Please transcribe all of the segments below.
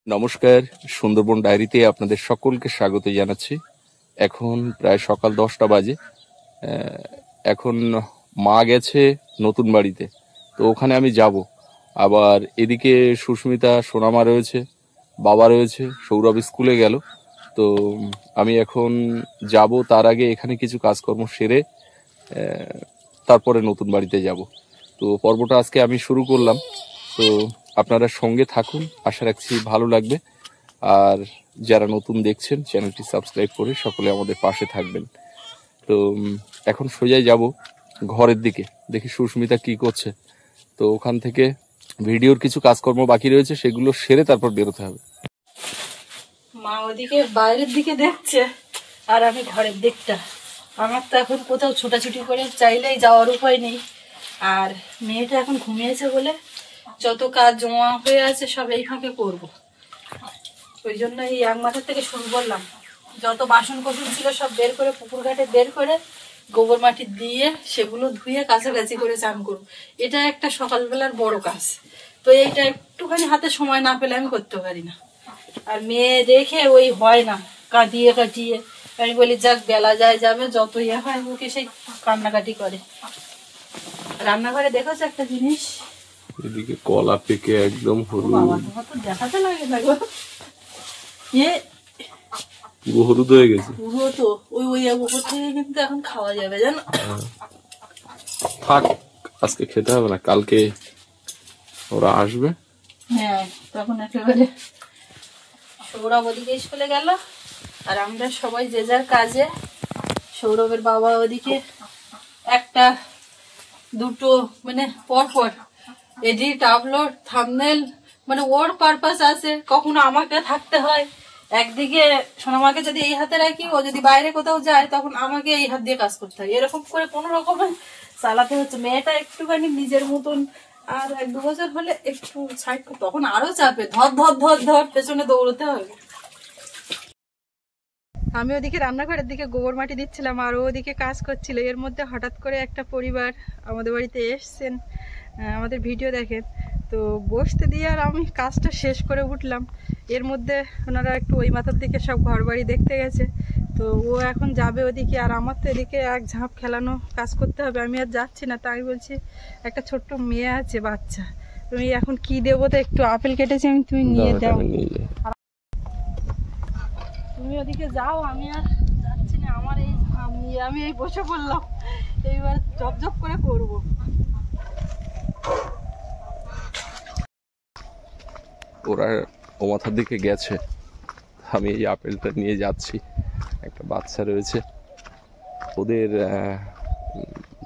নমস্কার, সুন্দরবন ডায়েরিতে আপনাদের সকলকে স্বাগত জানাচ্ছি। এখন প্রায় সকাল 10টা বাজে। এখন মা গেছে নতুন বাড়িতে, তো ওখানে আমি যাব। আবার এদিকে সুস্মিতা, সোনামা রয়েছে, বাবা রয়েছে, সৌরভ স্কুলে গেল। তো আমি এখন যাব, তার আগে এখানে কিছু কাজকর্ম সেরে তারপরে নতুন বাড়িতে যাব। তো পর্বটা আজকে আমি শুরু করলাম, তো আপনারা সঙ্গে থাকুন, আশা রাখছি ভালো লাগবে। আর যারা নতুন দেখছেন চ্যানেলটি সাবস্ক্রাইব করে সকলে আমাদের পাশে থাকবেন। তো এখন সোজাই যাব ঘরের দিকে, দেখি সুস্মিতা কি করছে। তো ওখান থেকে ভিডিওর কিছু কাজকর্ম বাকি রয়েছে, সেগুলো সেরে তারপর বেরোতে হবে। মা ওদিকে বাইরের দিকে দেখছে আর আমি ঘরের দিকটা। আমার তো এখন কোথাও ছোটাছুটি করে চাইলেই যাওয়ার উপায় নেই। আর মেয়েটা এখন ঘুমিয়েছে বলে যত কাজ জমা হয়ে আছে সব এই ফাঁকে করবো। ওই জন্য এই এক মাথার থেকে শুরু করলাম। যত বাসন কোসন ছিল সব বের করে পুকুর ঘাটে বের করে গোবর মাটি দিয়ে সেগুলো ধুয়ে কাছাকাছি করে চান করবো। এটা একটা সকালবেলার বড় কাজ। তো এইটা একটুখানি হাতে সময় না পেলে আমি করতে পারি না। আর মেয়ে দেখে ওই হয় না, কাটিয়ে কাটিয়ে আমি বলি যাক বেলা যায় যাবে, যত ইয়ে হয় ওকে সেই কান্নাকাটি করে। রান্নাঘরে দেখেছো একটা জিনিস, এদিকে কলা পেকে একদম হলুদ। বাবা তোমার তো দেখাতে লাগে না গো, পুরো হলুদ হয়ে গেছে পুরো। তো ওই ওই উপর থেকে কিন্তু এখন খাওয়া যাবে জানো। থাক, আজকে খেতে হবে না, কালকে ওরা আসবে। হ্যাঁ, তখন একেবারে সৌরভ ওদিকে স্কুলে গেল আর আমরা সবাই যে যার কাজে। সৌরভের বাবা ওদিকে একটা দুটো মানে পরপর এডিট, আপলোড, থাম্বনেল, মানে ওর পারপাস আছে। কখনো আমাকে থাকতে হয় একদিকে, সোনামাকে যদি এই হাতে রাখি, ও যদি বাইরে কোথাও যায় তখন আমাকে এই হাত দিয়ে কাজ করতে হয়। এরকম করে কোনো রকমে চালাতে হচ্ছে। মেয়েটা একটুখানি নিজের মতন আর 1-2 বছর হলে একটু সাইড, তখন আরো চাপে ধর ধর ধর ধর পেছনে দৌড়তে হবে। আমি ওদিকে রান্নাঘরের দিকে গোবর মাটি দিচ্ছিলাম আর ওদিকে কাজ করছিল। এর মধ্যে হঠাৎ করে একটা পরিবার আমাদের বাড়িতে এসছেন, আমাদের ভিডিও দেখেন। তো বসতে দিয়ে আর আমি কাজটা শেষ করে উঠলাম। এর মধ্যে ওনারা একটু ওই মাথার দিকে সব ঘর বাড়ি দেখতে গেছে। তো ও এখন যাবে ওদিকে, আর আমার তো এদিকে এক ঝাঁপ খেলানো কাজ করতে হবে। আমি আর যাচ্ছি না, তাই বলছি একটা ছোট্ট মেয়ে আছে, বাচ্চা, তুমি এখন কি দেবো, তো একটু আপেল কেটেছি আমি, তুমি নিয়ে যাও। তুমি ওদিকে যাও, আমি আর যাচ্ছি না। আমার এই আমি এই বসে পড়লাম, এইবার জব করে করবো। ওরা ও মাথার দিকে গেছে, আমি এই আপেলটা নিয়ে যাচ্ছি। একটা বাচ্চা রয়েছে, ওদের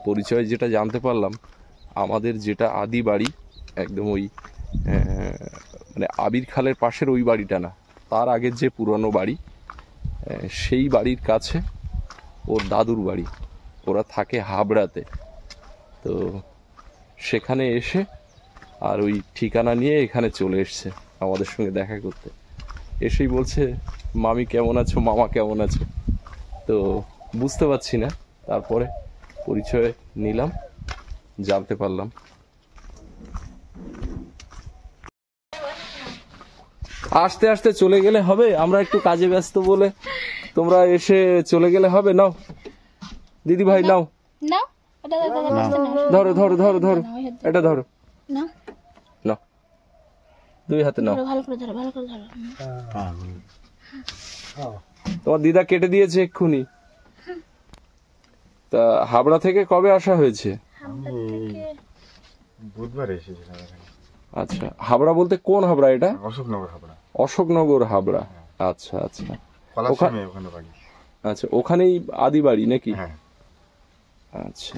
পরিচয় যেটা জানতে পারলাম, আমাদের যেটা আদি বাড়ি একদম ওই মানে আবির খালের পাশের ওই বাড়িটা না, তার আগের যে পুরনো বাড়ি, সেই বাড়ির কাছে ওর দাদুর বাড়ি। ওরা থাকে হাবড়াতে। তো সেখানে এসে আর ওই ঠিকানা নিয়ে এখানে চলে এসছে আমাদের সঙ্গে দেখা করতে। এসেই বলছে মামি কেমন আছো, মামা কেমন আছো। তো বুঝতে পারছি না, তারপরে পরিচয় নিলাম, জানতে পারলাম। আস্তে আস্তে চলে গেলে হবে, আমরা একটু কাজে ব্যস্ত বলে তোমরা এসে চলে গেলে হবে। নাও দিদি ভাই, নাও, ধরো ধরো ধরো ধরো, এটা ধরো, নাও দুই হাতে নাও। তোমার দিদা কেটে দিয়েছে এক্ষুনি। তা হাবড়া থেকে কবে আসা হয়েছে? বুধবার এসেছিলাম। আচ্ছা, হাবড়া বলতে কোন হাবড়া এটা? অশোকনগর হাবড়া। অশোকনগর হাবড়া, আচ্ছা আচ্ছা। আচ্ছা, ওখানেই আদি বাড়ি নাকি? আচ্ছা,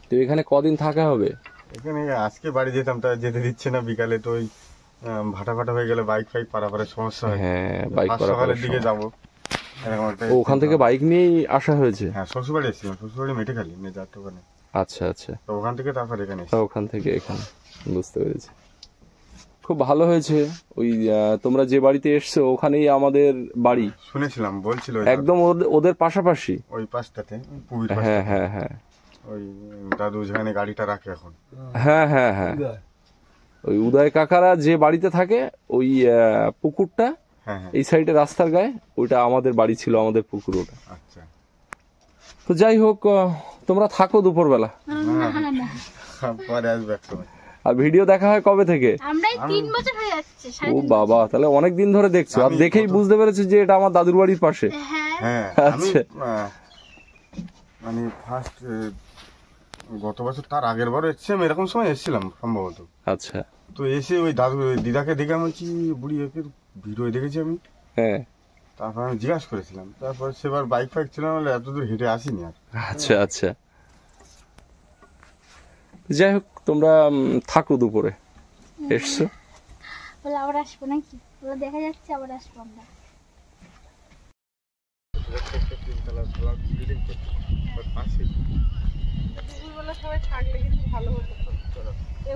তো এখানে কদিন থাকা হবে? এখানে আজকে বাড়ি যেতাম, তা যেতে দিচ্ছে না। বিকালে তো ওই ভাটা হয়ে গেলে বাইক ফাইক পারাপারের সমস্যা হয়। হ্যাঁ, বাইক সকালের দিকে যাবো। ওখান থেকে বাইক নিয়েই আসা হয়েছে? হ্যাঁ, শ্বশুরবাড়ি এসেছিলাম। শ্বশুরবাড়ি মেটেখালি, যার ওখানে। আচ্ছা আচ্ছা, তো ওখান থেকে তারপর এখানে। ওখান থেকে এখানে, বুঝতে পেরেছি। খুব ভালো হয়েছে। ওই তোমরা যে বাড়িতে এসছো ওখানেই আমাদের বাড়ি, শুনেছিলাম, বলছিল একদম ওদের পাশাপাশি ওই পাশটাতে। হ্যাঁ হ্যাঁ হ্যাঁ, ওই দাদু যেখানে গাড়িটা রাখে এখন। হ্যাঁ হ্যাঁ হ্যাঁ, ওই উদয় কাকারা যে বাড়িতে থাকে ওই পুকুরটা হ্যাঁ হ্যাঁ এই সাইডে রাস্তার গায়ে, ওইটা আমাদের বাড়ি ছিল, আমাদের পুকুর ওটা। আচ্ছা। তো যাই হোক, তোমরা থাকো দুপুরবেলা, পরে আসবে এক সময়। আর ভিডিও দেখা হয় কবে থেকে? আমরাই 3 বছর হয়ে যাচ্ছে। ও বাবা, তাহলে অনেক দিন ধরে দেখছো, আর দেখেই বুঝতে পেরেছো যে এটা আমার দাদুর বাড়ির পাশে। হ্যাঁ হ্যাঁ আমি আচ্ছা। মানে ফার্স্ট গত বছর তার আগের বার এসেছিলাম, এরকম সময় এসেছিলাম সম্ভবত। আচ্ছা। তো এসে ওই দাদু ওই দিদাকে দেখে আমি বলছি বুড়ি একের ভিডিও দেখেছি আমি। হ্যাঁ। তারপর আমি জিজ্ঞাসা করেছিলাম, তারপর সেবার বাইক ফাইক ছিল বলে এত দূর হেঁটে আসিনি আর। আচ্ছা আচ্ছা। যাই হোক, তোমরা থাকো, দুপুরে এসছো। বলে আবার আসবো নাকি? বলে দেখা যাচ্ছে আবার আসবো আমরা। সবাই থাকলে কিন্তু ভালো হতো।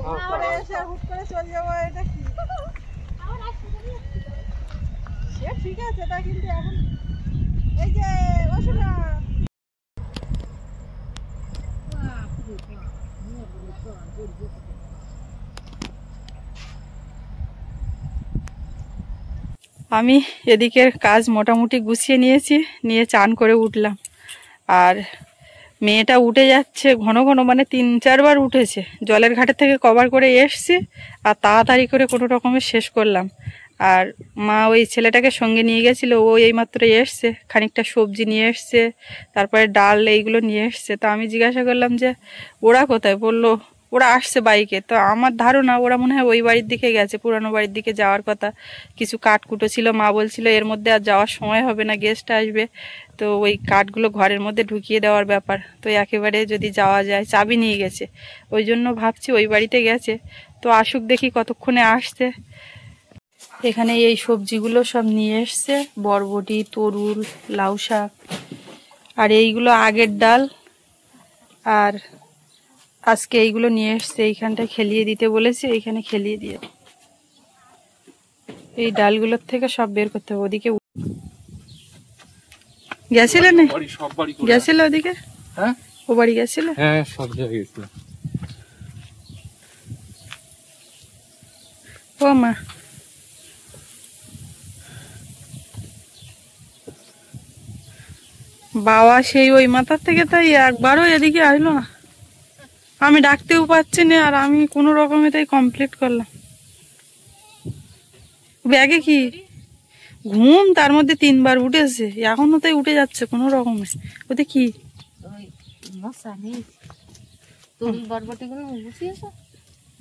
হুট করে এসে হুট করে চলে যাবো, এটা কি? সে ঠিক আছে, তা কিন্তু এখন এই যে অসুবিধা। আমি এদিকের কাজ মোটামুটি গুছিয়ে নিয়েছি, নিয়ে চান করে উঠলাম। আর মেয়েটা উঠে যাচ্ছে ঘন ঘন, মানে 3-4 বার উঠেছে। জলের ঘাটের থেকে কভার করে এসছি আর তাড়াতাড়ি করে কোনো রকমে শেষ করলাম। আর মা ওই ছেলেটাকে সঙ্গে নিয়ে গেছিলো, ও এইমাত্র এসছে, খানিকটা সবজি নিয়ে এসছে, তারপরে ডাল এইগুলো নিয়ে এসছে। তো আমি জিজ্ঞাসা করলাম যে ওরা কোথায়? বললো ওরা আসছে বাইকে। তো আমার ধারণা ওরা মনে হয় ওই বাড়ির দিকে গেছে, পুরানো বাড়ির দিকে যাওয়ার কথা। কিছু কাঠকুটো ছিল, মা বলছিল এর মধ্যে আর যাওয়ার সময় হবে না, গেস্ট আসবে, তো ওই কাঠগুলো ঘরের মধ্যে ঢুকিয়ে দেওয়ার ব্যাপার। তো একেবারে যদি যাওয়া যায়, চাবি নিয়ে গেছে, ওই জন্য ভাবছি ওই বাড়িতে গেছে। তো আসুক, দেখি কতক্ষণে আসছে। এখানে এই সবজিগুলো সব নিয়ে এসছে, বরবটি, তরুল, লাউ শাক, আর এইগুলো আগের ডাল। আর আজকে এইগুলো নিয়ে এসছে, এইখানটায় খেলিয়ে দিতে বলেছে, এইখানে খেলিয়ে দিয়ে এই ডালগুলোর থেকে সব বের করতে হবে। ওদিকে গেছিলে না? গেছিল ওদিকে? হ্যাঁ, ও বাড়ি গেছিল? হ্যাঁ, সব জায়গায় গেছিল। ও মা, বাবা সেই ওই মাথার থেকে তাই একবারও এদিকে আসলো না। আমি ডাকতেও পাচ্ছি না, আর আমি কোনো রকমে তাই কমপ্লিট করলাম। ব্যাগে কি ঘুম, তার মধ্যে 3 বার উঠেছে, এখনো তাই উঠে যাচ্ছে কোনো রকমে। ওতে কি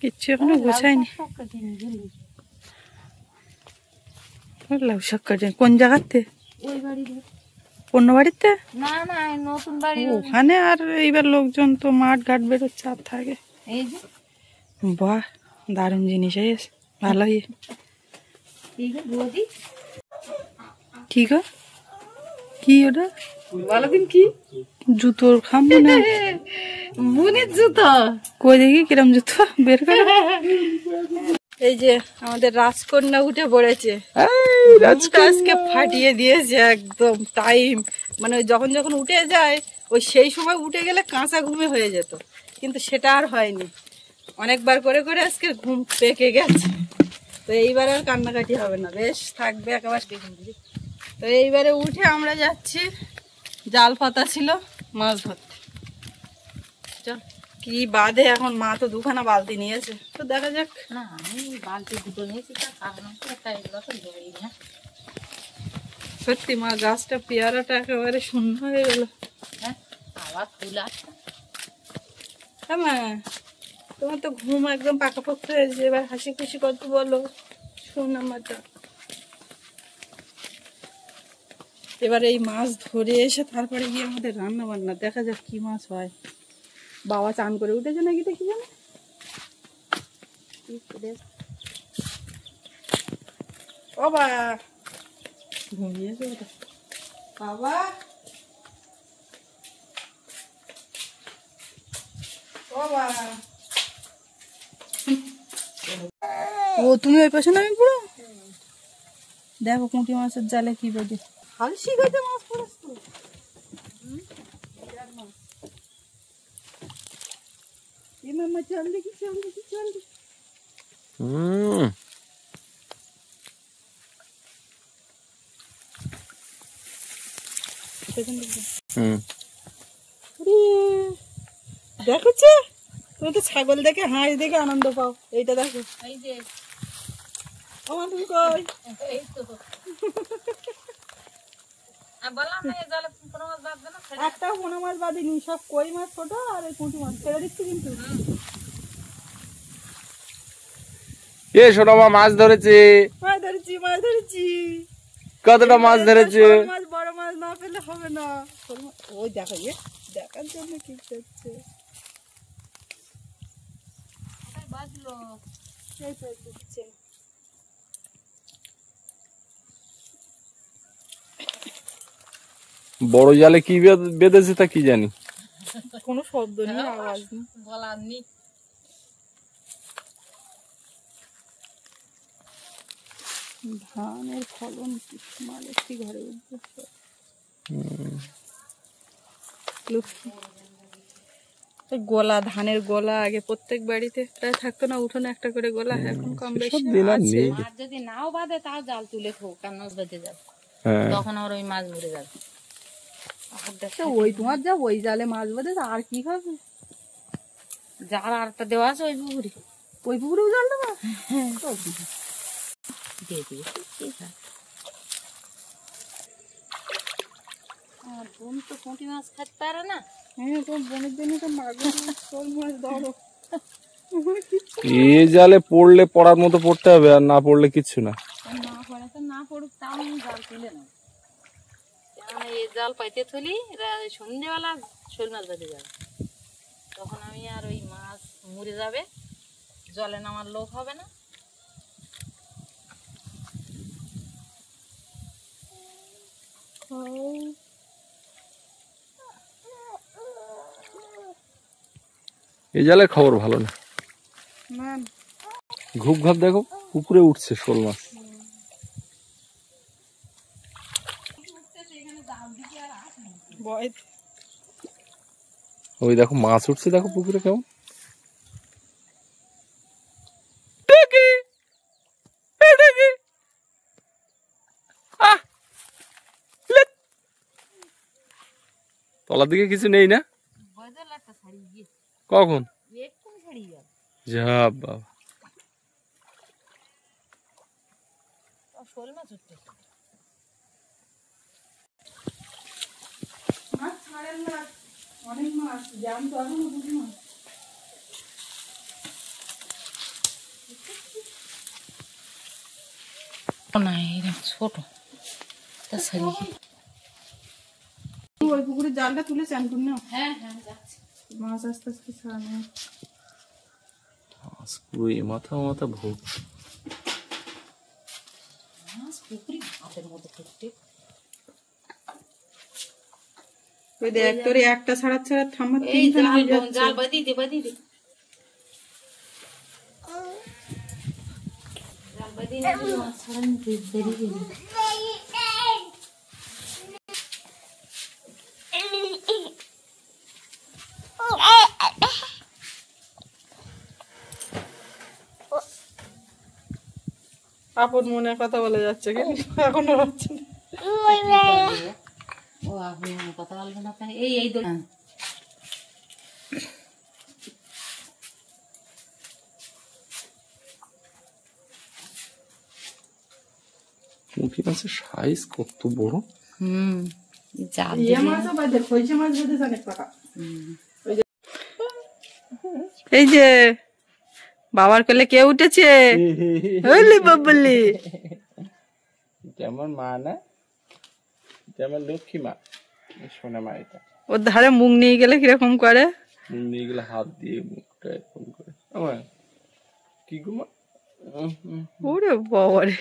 কিচ্ছু এখনো গোছায়নি। লাউ শাক কাটে কোন জায়গাতে? অন্য বাড়িতে? না না, নতুন বাড়ি ওখানে। আর এইবার লোকজন তো মাঠ ঘাট বেরোচ্ছে, আর থাকে। এই যে বাহ, দারুণ জিনিস এসে, ভালোই। কি গো, কি ওটা? বলদিন কি জুতোর খাম মনে হয়। মুনির জুতো। কই দেখি কিরম জুতো বের করে। এই যে আমাদের রাজকন্যা উঠে পড়েছে, আজকে ফাটিয়ে দিয়েছে একদম টাইম। মানে যখন যখন উঠে যায়, ওই সেই সময় উঠে গেলে কাঁচা ঘুমে হয়ে যেত, কিন্তু সেটা আর হয়নি। অনেকবার করে করে আজকে ঘুম পেকে গেছে। তো এইবার আর কান্নাকাটি হবে না, বেশ থাকবে একেবারে। তো এইবারে উঠে আমরা যাচ্ছি, জাল পাতা ছিল মাছ ধরতে। চল, কি বাদে এখন, মা তো 2খানা বালতি নিয়েছে, তো দেখা যাক। না, আমি বালতি দুটো নিয়েছি, তার কারণ হচ্ছে একটা এগুলো তো ধরেই না। সত্যি মা, গাছটা পেয়ারাটা একেবারে শূন্য হয়ে গেল। হ্যাঁ, আবার ফুল আসছে। হ্যাঁ মা, তোমার তো ঘুম একদম পাকাপোক্ত হয়েছে, এবার হাসি খুশি কত বলো, শোন আমারটা। এবার এই মাছ ধরে এসে তারপরে গিয়ে আমাদের রান্না বান্না, দেখা যাক কি মাছ হয়। বাবা চান করে উঠেছে নাকি দেখি জানো। বাবা ঘুমিয়েছে ওটা। বাবা, বাবা, ও তুমি ওই পাশে নামি পুরো দেখো পুঁটি মাছের জালে কি বেঁধে হালসি গাছে মাছ পড়েছ তো। চল দেখি, চল দেখি, চল দেখি। হুম হুম দেখছে তুমি তো ছাগল দেখে হাঁস দেখে আনন্দ পাও। এইটা দেখো, এই যে আমার তুমি কই এই তো বললাম না এই জলে কোনো মাছ বাঁধবে না, ছেড়ে একটা পোনা মাছ বাঁধিনি, সব কই মাছ ছোট আর এই পুঁটি মাছ ছেড়ে দিচ্ছি। কিন্তু এ শোনো মা, মাছ ধরেছে। মাছ ধরেছি, মাছ ধরেছি। কতটা মাছ ধরেছে? শোল মাছ, বড় মাছ না পেলে হবে না। শোল মাছ ওই দেখো, দেখার জন্য কি করছে। কোথায় বাঁধলো? এই তো দিচ্ছে। বড় জালে কি বেঁধেছে তা কি জানি। কোনো শব্দ নেই, আওয়াজ নেই। বলার নেই। ধানের ফলন মানে কি ঘরে উঠবে লক্ষ্মী। গোলা, ধানের গোলা আগে প্রত্যেক বাড়িতে প্রায় থাকতো না, উঠোনে একটা করে গোলা। এখন কম বেশি আছে। আর যদি নাও বাঁধে তাও জাল তুলে খো, কেন বেঁধে যাবে, হ্যাঁ তখন আর ওই মাছ মরে যাবে। ওই তোমার যা ওই জালে মাছ বাঁধে আর কি হবে? জাল আর একটা দেওয়া আছে ওই পুকুরে, ওই পুকুরেও জাল দেবা? দিয়ে দিয়েছি, ঠিক আছে। আর বোন তো পুঁটি মাছ খেতে পারে না। হ্যাঁ, তোমার বোনের জন্য তো মাগুর মাছ, শোল মাছ ধরো। এ জালে পড়লে পড়ার মতো পড়তে হবে, আর না পড়লে কিচ্ছু না। না পড়ে তো না পড়ুক, তাও আমি জাল তুলে নেব। কেননা এই জাল পাইতে থলি সন্ধ্যেবেলা শোল মাছ বেঁধে যাবে, তখন আমি আর ওই মাছ মরে যাবে, জলে নামার লোক হবে না। এই জালের খবর ভালো না। না ঘুপ ঘাপ দেখো, পুকুরে উঠছে শোল মাছ। ওই দেখো মাছ উঠছে, দেখো পুকুরে কেমন। তলার দিকে কিছু নেই না? বয়দলাটা ছাড়িয়ে গিয়ে কখন? একটু ছাড়িয়ে যাবে, যা বাবা, শোল মাছ উঠতে মাছ ছাড়েন না, অনেক মাছ জ্যাম তো এখনো বুঝি মাছ। না, এরকম ছোট তা ছাড়িয়ে গিয়ে। ওই পুকুরে জালটা তুলে চান করুন না। হ্যাঁ হ্যাঁ যাচ্ছে। মাছ আস্তে আস্তে ছাড়ানো। পুরো মাথা মাথা ভোগ। মাছ পুকুরি হাতের মতো করতে। ওই দেখ তোর একটা ছাড়া ছাড়া থামার এই তিনখানা জাল হয়ে যাচ্ছে। জাল বাঁধি দে, বাঁধি দে, জাল বাঁধি না দিলে মাছ ছাড়ানো বেরিয়ে যাবে। আপন মনে কথা বলে যাচ্ছে, কিন্তু এখনো হচ্ছে না। ও আপনি কথা বলবেন না, এই এই দোল পুঁটি মাছের সাইজ কত বড়। জাল ইয়ে মাছও বাদে, খৈশে মাছ বেঁধেছে অনেক টাকা। এই যে বাবার কোলে কে উঠেছে? হলি বাবলি, যেমন মা না, যেমন লক্ষ্মী মা, সোনা মা। এটা ওর ধারে মুখ নিয়ে গেলে কিরকম করে? নিয়ে গেলে হাত দিয়ে মুখটা এরকম করে। আমার কি গো মা? ওরে বাবারে,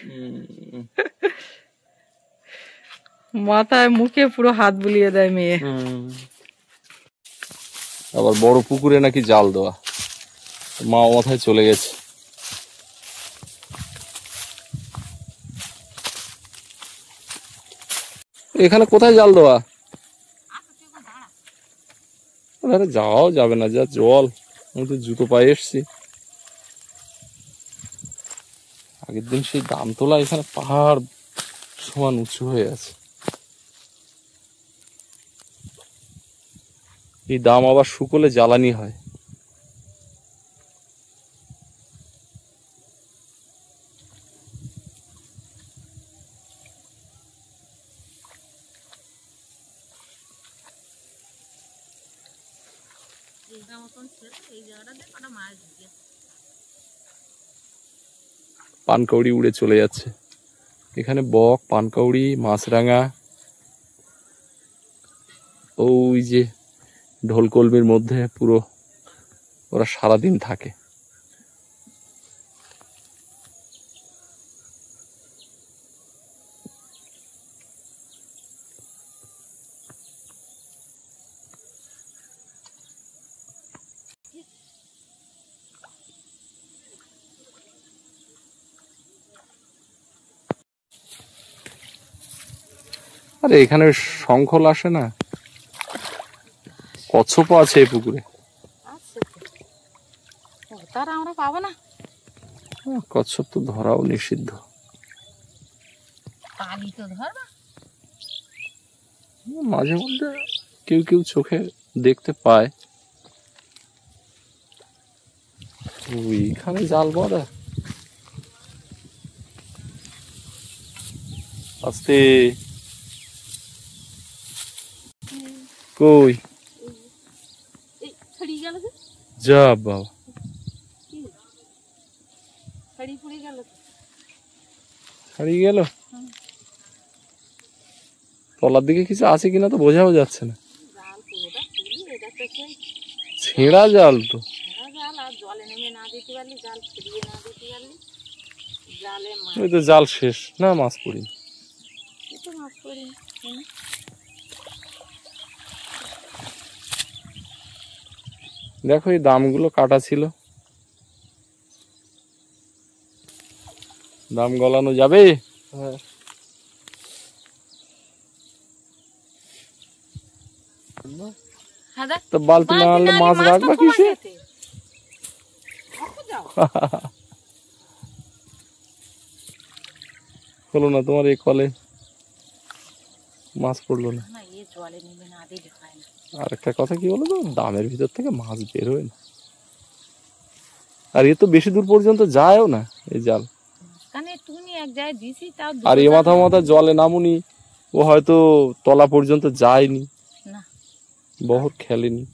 মাথায় মুখে পুরো হাত বুলিয়ে দেয় মেয়ে। আবার বড় পুকুরে নাকি জাল দেওয়া, মা মাথায় চলে গেছে। এখানে কোথায় জাল দেওয়া? আরে যাওয়াও যাবে না, যা জল। আমি তো জুতো পায়ে এসছি। আগের দিন সেই দাম তোলা এখানে পাহাড় সমান উঁচু হয়ে আছে। এই দাম আবার শুকোলে জ্বালানি হয়। পানকৌড়ি উড়ে চলে যাচ্ছে। এখানে বক, পানকৌড়ি, মাছরাঙা, ওই যে ঢোলকলমির মধ্যে পুরো ওরা সারাদিন থাকে। আরে এখানে শঙ্খল আসে না, কচ্ছপও আছে এই পুকুরে। তারা আমরা পাবো না। কচ্ছপ তো ধরাও নিষিদ্ধ। পালি তো ধরবা। মাঝে মধ্যে কেউ কেউ চোখে দেখতে পায়। ওইখানে জাল বাঁধা, আস্তে কই যা বাবা, হারিয়ে গেল। তলার দিকে কিছু আছে কিনা তো বোঝাও যাচ্ছে না। ছেঁড়া জাল তো। ওই তো জাল শেষ না, মাছ পড়িনি। দেখো এই দামগুলো কাটা ছিল, দাম গলানো যাবে। তো বালতি না আনলে মাছ রাখবা কিসে? হলো না তোমার এই কলে মাছ পড়লো না। আর একটা কথা কি বলো তো, দামের ভিতর থেকে মাছ বেরোয় না। আর এ তো বেশি দূর পর্যন্ত যায়ও না এই জাল। আর এ মাথা মাথা জলে নামুনি, ও হয়তো তলা পর্যন্ত যায়নি, বহর খেলেনি।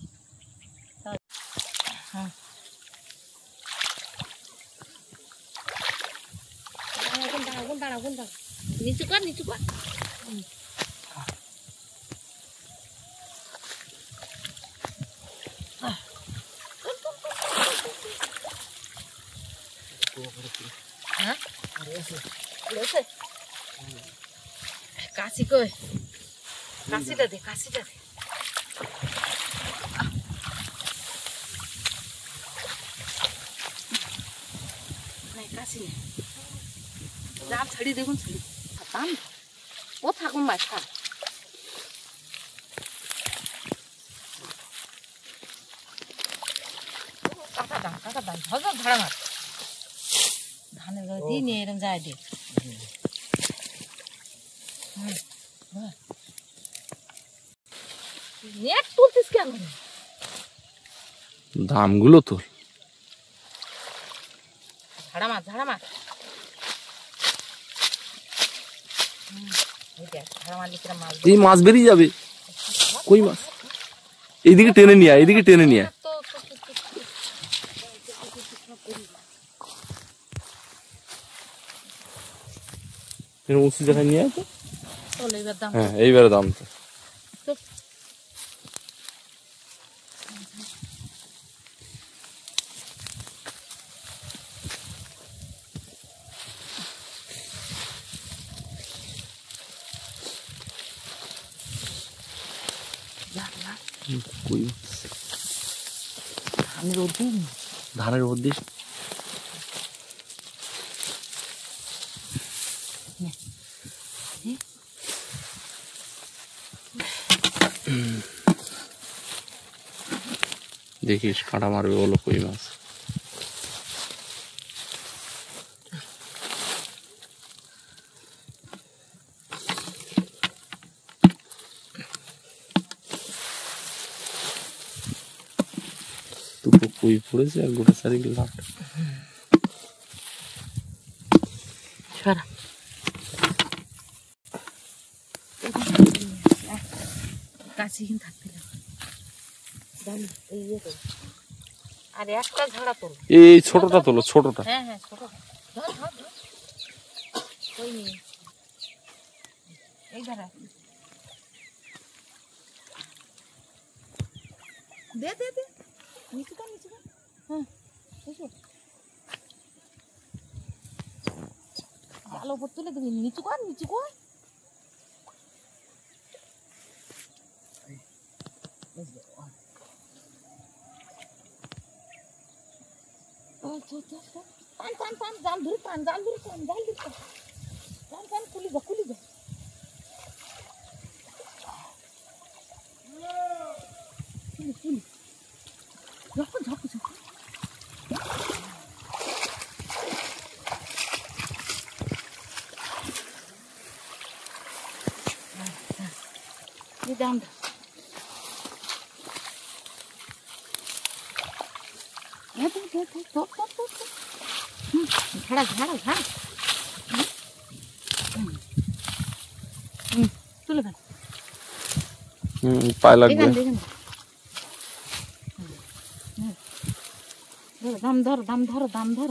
নিচু কর, নিচু কর। কাশি কই, কাশিটা দে, কাশিটা দে। কাশি নেই, জাল ছাড়ি দেখুন, ও থাকুন মাছ থাক। কাকা দাম, কাকা দাম, হজর ভাড়া মাছ। ধানের গায়ে দিয়ে নিয়ে এরকম যায় দে। নেট তুলতিস কেন? দামগুলো তোল। ঝাড়া মাছ, ঝাড়া মাছ। এই মাছ বেরিয়ে যাবে। কই মাছ? এইদিকে টেনে নিয়ে, এইদিকে টেনে নিয়ে। উঁচু জায়গায় নিয়ে আসো। হ্যাঁ এইবারে দাম তো। ধানের ওপর দিস। দেখিস কাঁটা মারবে বলো কই মাছ। কই পড়েছে আর গোটা সারি লাট। সরা কাছে কিন্তু থাকতে আর একটা ঝাড়া তোল। এই ছোটটা তোলো, ছোটটা। হ্যাঁ হ্যাঁ ছোট ধর ধর ধর ওই নিয়ে এই ধারা দে দে দে নিচু কর নিচু কর। হ্যাঁ এসো ভালো উপর তুলে দিবি, নিচু কর নিচু কর। টান টান টান জাল ধরে টান জাল ধরে টান জাল ধরে টান টান টান খুলি যা খুলি যা খুলি খুলি ঝকো ঝকো ঝকো এই দাম ঝাড়া ঝাড়া ঝাড়া তুলে ফেল পায়ে লাগবে। দাম ধর দাম ধর দাম ধর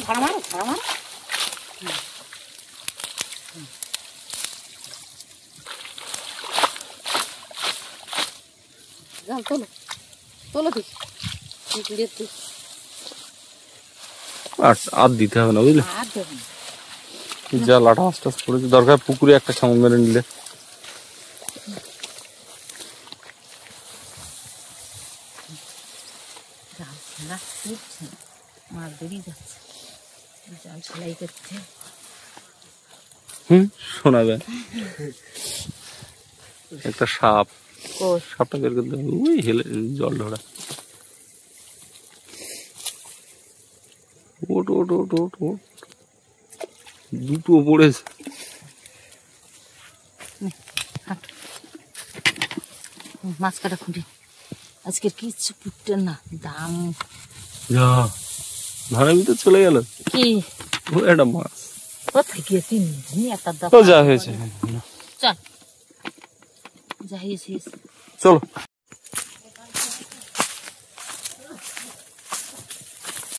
ঝাড়া মারো ঝাড়া মারো। জাল তোলো তোলো তুই তুই আর দিতে হবে না বুঝলে, আর দেবেন যা লাটা আস্তে আস্তে পড়েছে। দরকার পুকুরে একটা ছামল মেরে নিলে। জাল ছেঁড়া উঠছে মাছ বেরিয়ে যাচ্ছে জাল সেলাই করছে। শোনাবে একটা সাপ, কোষ সাপটা বের করতে হবে। ওই হেলে জল ধরা। ওট ওট ওট ওট ওট দুটো পড়েছে। মাছ কাটা খুঁটি আজকে কিচ্ছু পুটতে না দাম যা ধানের ভিতর চলে গেল কি ও একটা মাছ। কোথায় গিয়েছি একটা ও যা হয়েছে, চল যাই চলো।